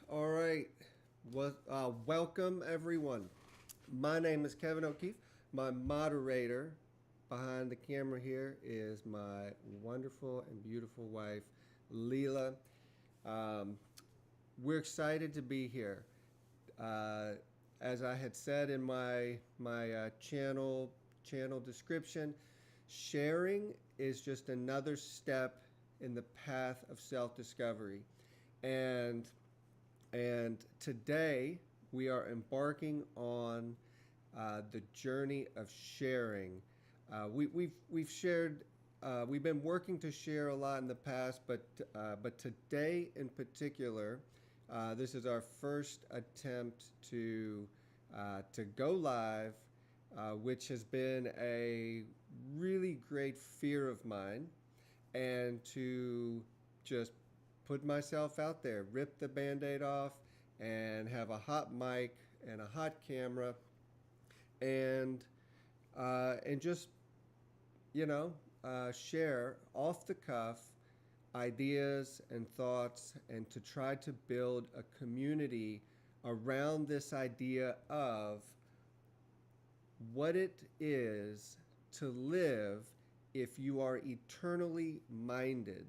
All right. Welcome, everyone. My name is Kevin O'Keefe. My moderator behind the camera here is my wonderful and beautiful wife, Leela. Um, we're excited to be here. Uh, as I had said in my channel description, sharing is just another step in the path of self discovery, and and today we are embarking on the journey of sharing. We've shared. We've been working to share a lot in the past, but today in particular, this is our first attempt to go live, which has been a really great fear of mine, and to just put myself out there, rip the band-aid off, and have a hot mic and a hot camera, and and just share off the cuff ideas and thoughts, and to try to build a community around this idea of what it is to live if you are eternally minded.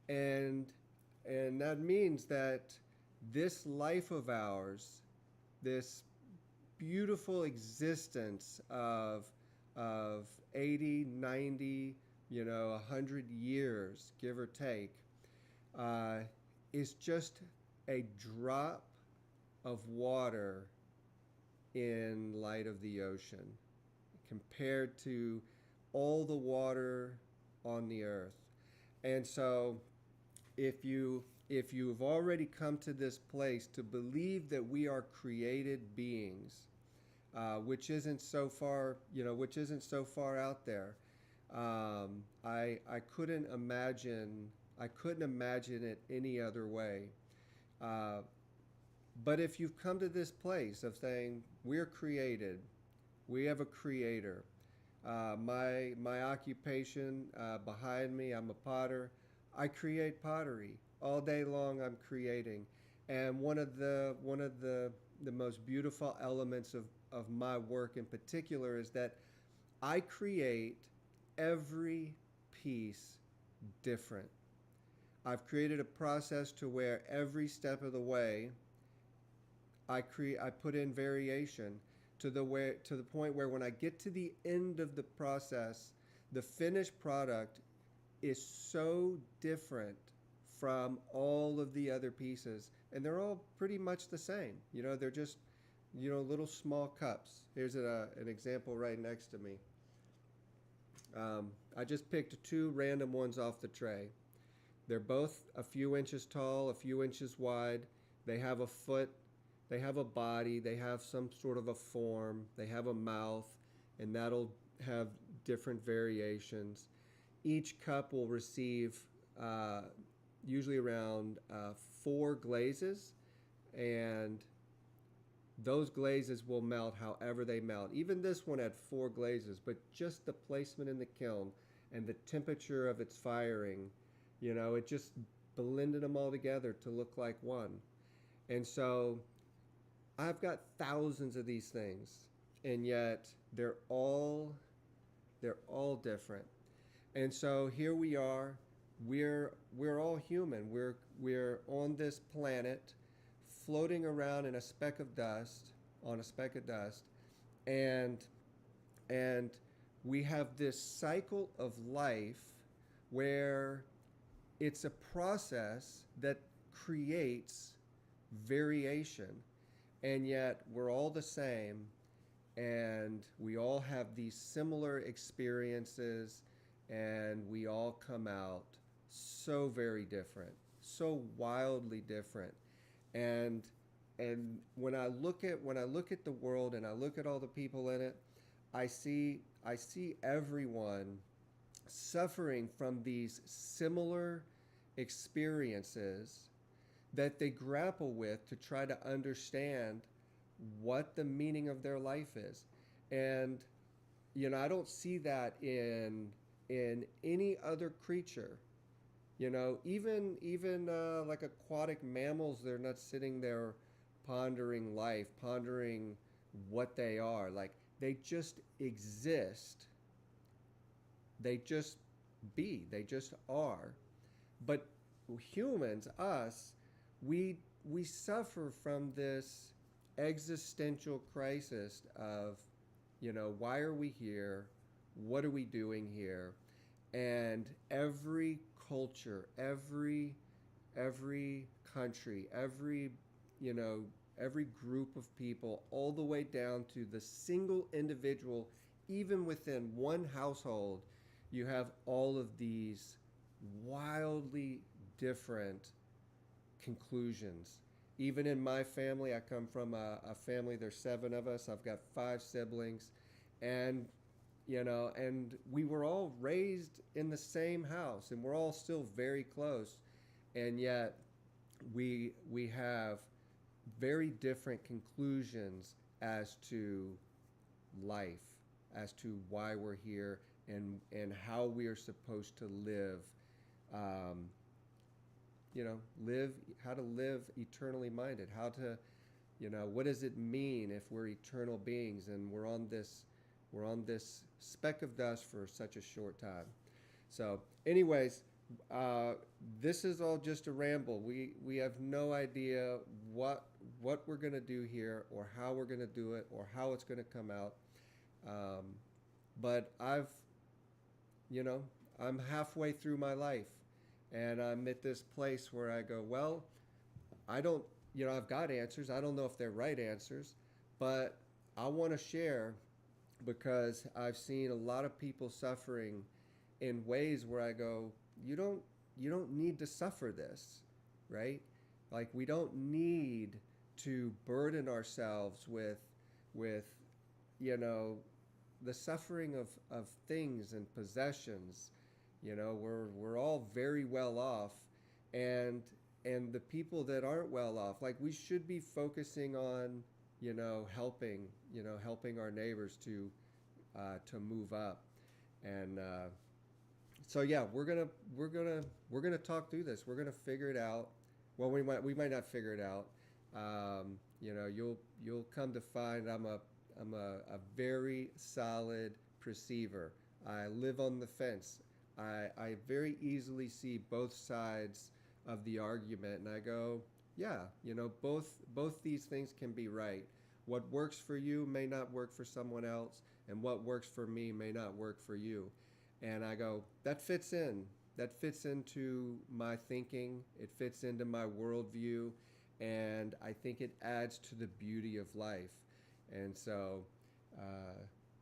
And and that means that this life of ours, this beautiful existence of 80, 90, 100 years, give or take, uh, is just a drop of water in light of the ocean compared to all the water on the earth. And so if you've already come to this place to believe that we are created beings, which isn't so far out there, I couldn't imagine it any other way. Uh, but if you've come to this place of saying we're created, we have a creator. My occupation, behind me, I'm a potter. I create pottery all day long. I'm creating, and one of the most beautiful elements of my work in particular is that I create every piece different. I've created a process to where every step of the way I put in variation to the point where when I get to the end of the process, the finished product is so different from all of the other pieces, and they're all pretty much the same. They're just little small cups. Here's an example right next to me. I just picked two random ones off the tray. They're both a few inches tall, a few inches wide. They have a foot, they have a body, they have some sort of a form, they have a mouth, and that'll have different variations. Each cup will receive uh, usually around four glazes, and those glazes will melt however they melt. Even this one had four glazes, but just the placement in the kiln and the temperature of its firing, it just blended them all together to look like one. And so I've got thousands of these things, and yet they're all different. And so here we are. We're all human. We're on this planet, floating around in a speck of dust, on a speck of dust, and and we have this cycle of life where it's a process that creates variation, and yet we're all the same, and we all have these similar experiences, and we all come out so very different, so wildly different. And and when I look at the world, and I look at all the people in it, I see everyone suffering from these similar experiences that they grapple with to try to understand what the meaning of their life is. And I don't see that in any other creature. Even like aquatic mammals, they're not sitting there pondering life, pondering what they are. Like they just exist. They just be. They just are. But humans, us, we suffer from this existential crisis of, why are we here? What are we doing here? And every culture, every country, you know, every group of people, all the way down to the single individual, even within one household, you have all of these wildly different conclusions. Even in my family, I come from a family, there's seven of us. I've got five siblings. And, and we were all raised in the same house and we're all still very close. And yet we have very different conclusions as to life, as to why we're here and how we are supposed to live. Um, live how to live eternally minded, how to, what does it mean if we're eternal beings and we're on this speck of dust for such a short time. So, anyways, uh, this is all just a ramble. We have no idea what we're gonna do here, or how we're gonna do it, or how it's gonna come out. Um, but you know, I'm halfway through my life, and I'm at this place where I go, well, I don't, I've got answers. I don't know if they're right answers, but I want to share because I've seen a lot of people suffering in ways where I go, you don't need to suffer this, right? Like we don't need to burden ourselves with you know the suffering of things and possessions. We're all very well off, and the people that aren't well off, like we should be focusing on helping our neighbors to move up. And so yeah, we're gonna talk through this. We're gonna figure it out. Well, we might not figure it out. You'll come to find I'm a very solid perceiver. I live on the fence. I very easily see both sides of the argument, and I go, yeah, both these things can be right. What works for you may not work for someone else, and what works for me may not work for you. And I go, that fits in. That fits into my thinking. It fits into my worldview, and I think it adds to the beauty of life. And uh,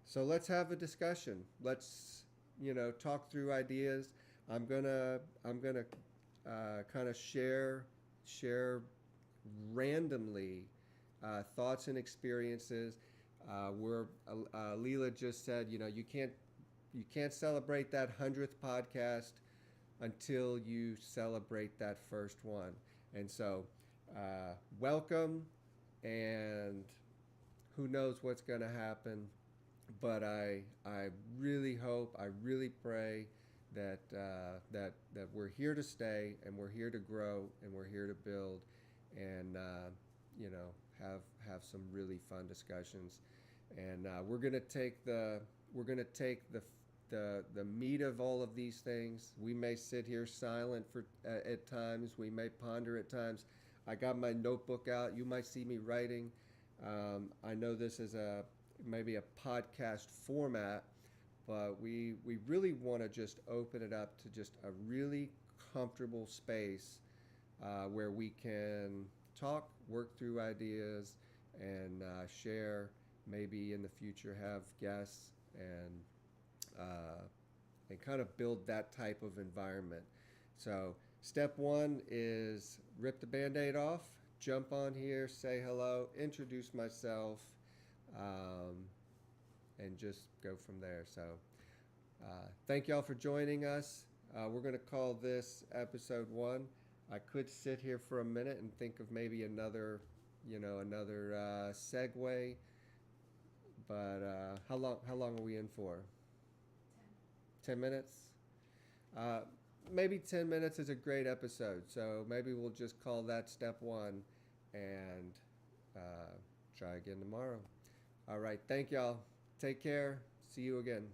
so let's have a discussion. Let's talk through ideas. I'm gonna kind of share randomly thoughts and experiences. Where Leela just said, you can't celebrate that 100th podcast until you celebrate that first one. And so, welcome, and who knows what's going to happen, but I really hope, I really pray that we're here to stay, and we're here to grow, and we're here to build, and have some really fun discussions. And we're gonna take the meat of all of these things. We may sit here silent for at times. We may ponder at times. I got my notebook out. You might see me writing. I know this is maybe a podcast format, but we really want to just open it up to just a really comfortable space where we can talk, work through ideas, and share. Maybe in the future have guests uh, and kind of build that type of environment. So step one is rip the Band-Aid off, jump on here, say hello, introduce myself, um, and just go from there. So thank y'all for joining us. We're going to call this episode one. I could sit here for a minute and think of maybe another segue, but how long are we in for? 10 minutes. maybe 10 minutes is a great episode. So maybe we'll just call that step one and try again tomorrow. All right. Thank y'all. Take care. See you again.